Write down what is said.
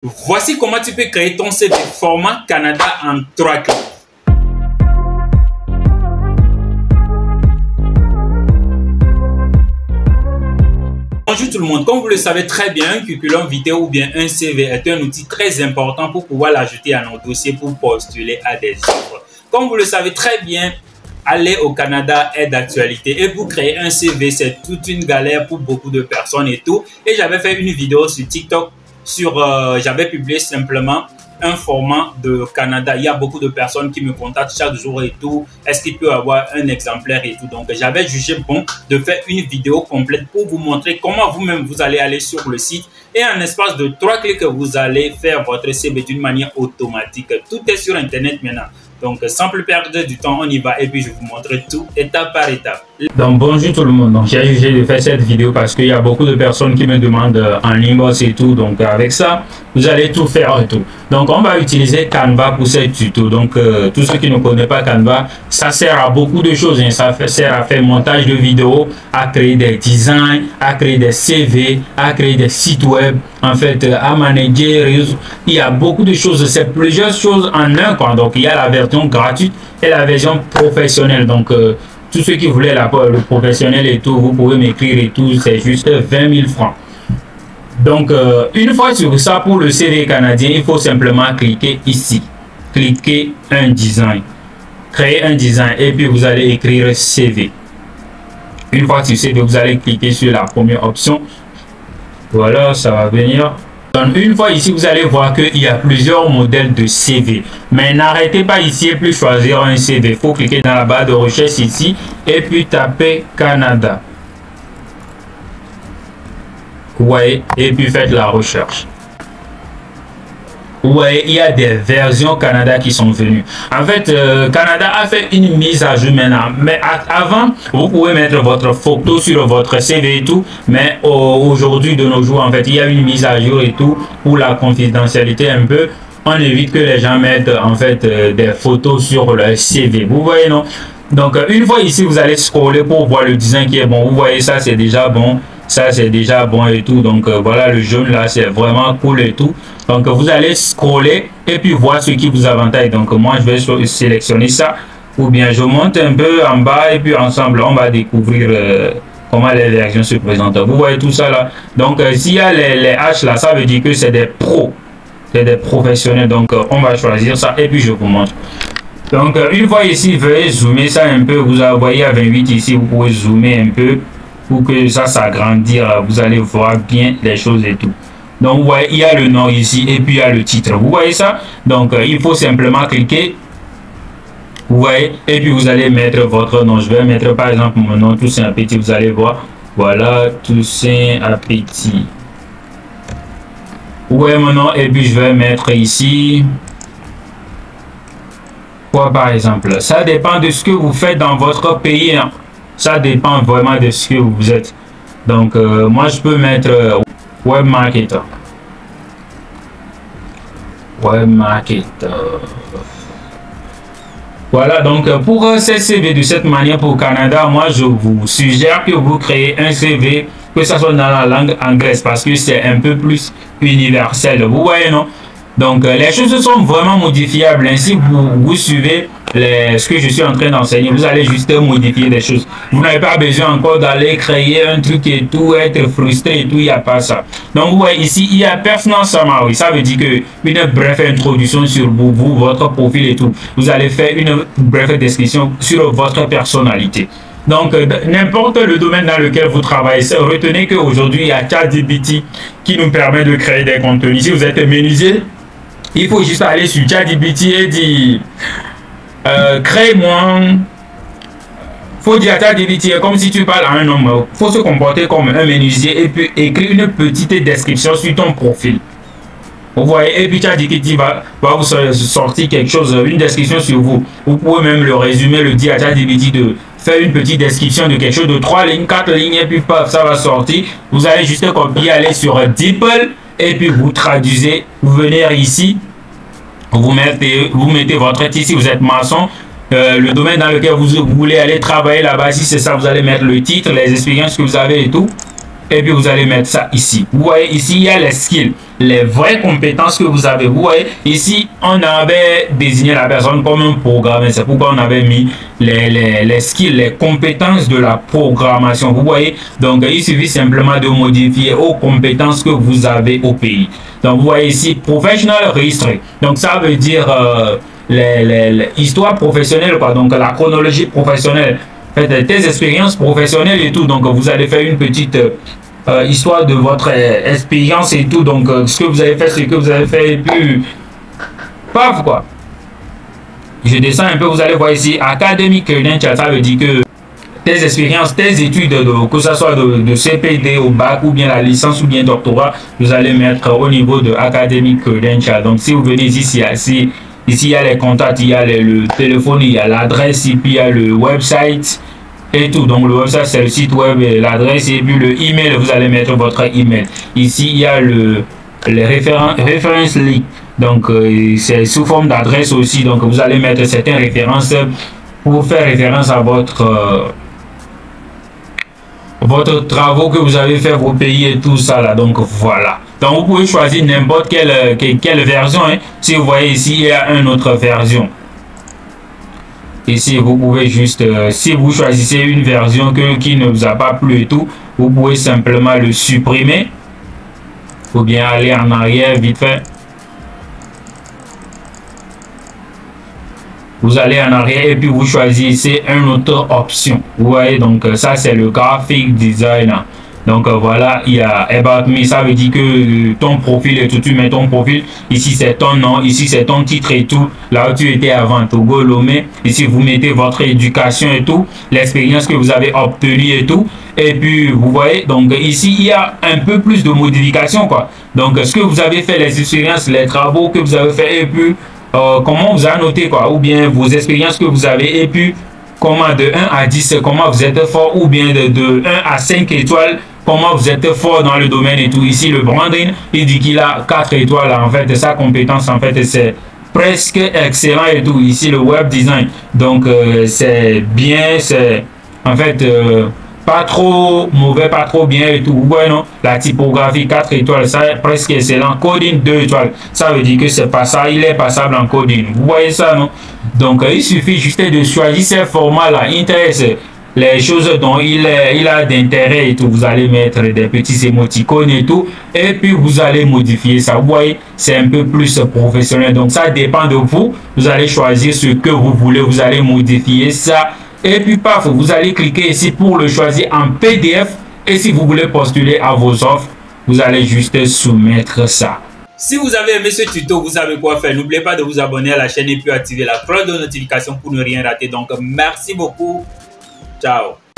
Voici comment tu peux créer ton CV format Canada en 3 clics. Bonjour tout le monde, comme vous le savez très bien, un curriculum vitae ou bien un CV est un outil très important pour pouvoir l'ajouter à nos dossiers pour postuler à des offres. Comme vous le savez très bien, aller au Canada est d'actualité et pour créer un CV, c'est toute une galère pour beaucoup de personnes et tout. Et j'avais fait une vidéo sur TikTok j'avais publié simplement un format de Canada. Il y a beaucoup de personnes qui me contactent chaque jour et tout. Est-ce qu'il peut avoir un exemplaire et tout. Donc, j'avais jugé bon de faire une vidéo complète pour vous montrer comment vous-même vous allez aller sur le site et en espace de 3 clics, vous allez faire votre CV d'une manière automatique. Tout est sur Internet maintenant. Donc, sans plus perdre du temps, on y va et puis je vous montre tout étape par étape. Donc, bonjour tout le monde. Donc, j'ai jugé de faire cette vidéo parce qu'il y a beaucoup de personnes qui me demandent en inbox et tout. Donc, avec ça, vous allez tout faire et tout. Donc, on va utiliser Canva pour cette tuto. Donc, tous ceux qui ne connaissent pas Canva, ça sert à beaucoup de choses. Hein. Ça sert à faire montage de vidéos, à créer des designs, à créer des CV, à créer des sites web, en fait, à manager. Il y a beaucoup de choses. C'est plusieurs choses en un, quoi. Donc, il y a la version gratuite et la version professionnelle. Donc, tous ceux qui voulaient le professionnel et tout, vous pouvez m'écrire et tout. C'est juste 20 000 francs. Donc, une fois sur ça, pour le CV canadien, il faut simplement cliquer ici. Cliquez un design. Créer un design et puis vous allez écrire CV. Une fois sur CV, vous allez cliquer sur la première option. Voilà, ça va venir. Donc, une fois ici, vous allez voir qu'il y a plusieurs modèles de CV. Mais n'arrêtez pas ici et puis choisir un CV. Il faut cliquer dans la barre de recherche ici et puis taper Canada. Vous voyez, et puis faites la recherche. Vous voyez, il y a des versions Canada qui sont venues. En fait, Canada a fait une mise à jour maintenant. Mais avant, vous pouvez mettre votre photo sur votre CV et tout. Mais aujourd'hui, de nos jours, en fait, il y a une mise à jour et tout pour la confidentialité un peu. On évite que les gens mettent en fait des photos sur leur CV. Vous voyez, non? Donc, une fois ici, vous allez scroller pour voir le design qui est bon. Vous voyez, ça, c'est déjà bon. Ça, c'est déjà bon et tout. Donc, voilà, le jaune là, c'est vraiment cool et tout. Donc, vous allez scroller et puis voir ce qui vous avantage. Donc, moi, je vais sélectionner ça. Ou bien, je monte un peu en bas et puis ensemble, on va découvrir comment les versions se présentent. Vous voyez tout ça là. Donc, s'il y a les H là, ça veut dire que c'est des pros. C'est des professionnels. Donc, on va choisir ça et puis je vous montre. Donc, une fois ici, veuillez zoomer ça un peu. Vous voyez à 28 ici, vous pouvez zoomer un peu pour que ça s'agrandir. Vous allez voir bien les choses et tout. Donc, vous voyez, il y a le nom ici et puis il y a le titre. Vous voyez ça? Donc, il faut simplement cliquer. Vous voyez? Et puis, vous allez mettre votre nom. Je vais mettre par exemple mon nom, Toussaint Appétit. Vous allez voir. Voilà, Toussaint Appétit. Vous voyez mon nom et puis je vais mettre ici. Quoi par exemple? Ça dépend de ce que vous faites dans votre pays. Hein. Ça dépend vraiment de ce que vous êtes. Donc, moi, je peux mettre Web Marketer. Web Marketer. Voilà, donc pour ces CV de cette manière pour Canada, moi, je vous suggère que vous créez un CV, que ce soit dans la langue anglaise, parce que c'est un peu plus universel. Vous voyez, non? Donc, les choses sont vraiment modifiables. Ainsi, vous suivez ce que je suis en train d'enseigner. Vous allez juste modifier des choses. Vous n'avez pas besoin encore d'aller créer un truc et tout, être frustré et tout. Il n'y a pas ça. Donc, vous voyez ici, il y a personal summary. Ça veut dire que une brève introduction sur vous, votre profil et tout. Vous allez faire une brève description sur votre personnalité. Donc, n'importe le domaine dans lequel vous travaillez, retenez qu'aujourd'hui, il y a ChatGPT qui nous permet de créer des contenus. Si vous êtes menuisier, il faut juste aller sur ChatGPT et dire crée-moi. Faut dire à ChatGPT comme si tu parles à un homme. Faut se comporter comme un menuisier et puis écrire une petite description sur ton profil. Vous voyez, et puis ChatGPT va vous sortir quelque chose, une description sur vous. Vous pouvez même le résumer, le dire à ChatGPT de faire une petite description de quelque chose de 3 lignes, 4 lignes et puis paf, ça va sortir. Vous allez juste copier, aller sur DeepL. Et puis vous traduisez, vous venez ici, vous mettez votre titre. Si vous êtes maçon, le domaine dans lequel vous voulez aller travailler là-bas, si c'est ça, vous allez mettre le titre, les expériences que vous avez et tout. Et puis vous allez mettre ça ici. Vous voyez ici, il y a les skills. les vraies compétences que vous avez. Vous voyez, ici, on avait désigné la personne comme un programmeur. C'est pourquoi on avait mis les skills, les compétences de la programmation. Vous voyez, donc il suffit simplement de modifier aux compétences que vous avez au pays. Donc, vous voyez ici, Professional History. Donc, ça veut dire l'histoire professionnelle, quoi. Donc, la chronologie professionnelle. En fait, tes expériences professionnelles et tout. Donc, vous allez faire une petite histoire de votre expérience et tout. Donc, ce que vous avez fait, ce que vous avez fait, et puis, paf, quoi. Je descends un peu, vous allez voir ici, Academic Credentials, ça veut dire que tes expériences, tes études, que ce soit de CPD au bac ou bien la licence ou bien doctorat, vous allez mettre au niveau de Academic Credentials. Donc, si vous venez ici, ici il y a les contacts, il y a le téléphone, il y a l'adresse, et puis il y a le website et tout. Donc, le website, c'est le site web, l'adresse, et puis le email, vous allez mettre votre email. Ici, il y a les reference link. Donc, c'est sous forme d'adresse aussi. Donc, vous allez mettre certaines références pour faire référence à votre travaux que vous avez fait, vos pays et tout ça là. Donc, voilà. Donc, vous pouvez choisir n'importe quelle version. Hein. Si vous voyez ici, il y a une autre version. Ici, vous pouvez juste, si vous choisissez une version qui ne vous a pas plu et tout, vous pouvez simplement le supprimer. Ou bien aller en arrière vite fait. Vous allez en arrière et puis vous choisissez une autre option. Vous voyez, donc ça c'est le graphic designer. Donc voilà, il y a About Me, ça veut dire que ton profil et tout, tu mets ton profil. Ici c'est ton nom, ici c'est ton titre et tout. Là où tu étais avant, Togo Lomé. Ici vous mettez votre éducation et tout, l'expérience que vous avez obtenue et tout. Et puis vous voyez, donc ici il y a un peu plus de modifications quoi. Donc ce que vous avez fait, les expériences, les travaux que vous avez fait et puis comment vous avez noté quoi, ou bien vos expériences que vous avez et puis comment de 1 à 10 comment vous êtes fort, ou bien de 1 à 5 étoiles comment vous êtes fort dans le domaine et tout. Ici le Brandon il dit qu'il a 4 étoiles en fait, sa compétence en fait c'est presque excellent et tout. Ici le web design, donc c'est bien, c'est en fait pas trop mauvais, pas trop bien et tout. Vous voyez non, la typographie 4 étoiles, ça est presque excellent. Coding 2 étoiles, ça veut dire que c'est pas ça, il est passable en coding. Vous voyez ça non? Donc il suffit juste de choisir ces formats là, intéresse les choses dont il a d'intérêt et tout. Vous allez mettre des petits émoticônes et tout, et puis vous allez modifier ça. Vous voyez, c'est un peu plus professionnel. Donc ça dépend de vous. Vous allez choisir ce que vous voulez, vous allez modifier ça. Et puis paf, vous allez cliquer ici pour le choisir en PDF. Et si vous voulez postuler à vos offres, vous allez juste soumettre ça. Si vous avez aimé ce tuto, vous savez quoi faire. N'oubliez pas de vous abonner à la chaîne et puis activer la cloche de notification pour ne rien rater. Donc merci beaucoup. Ciao.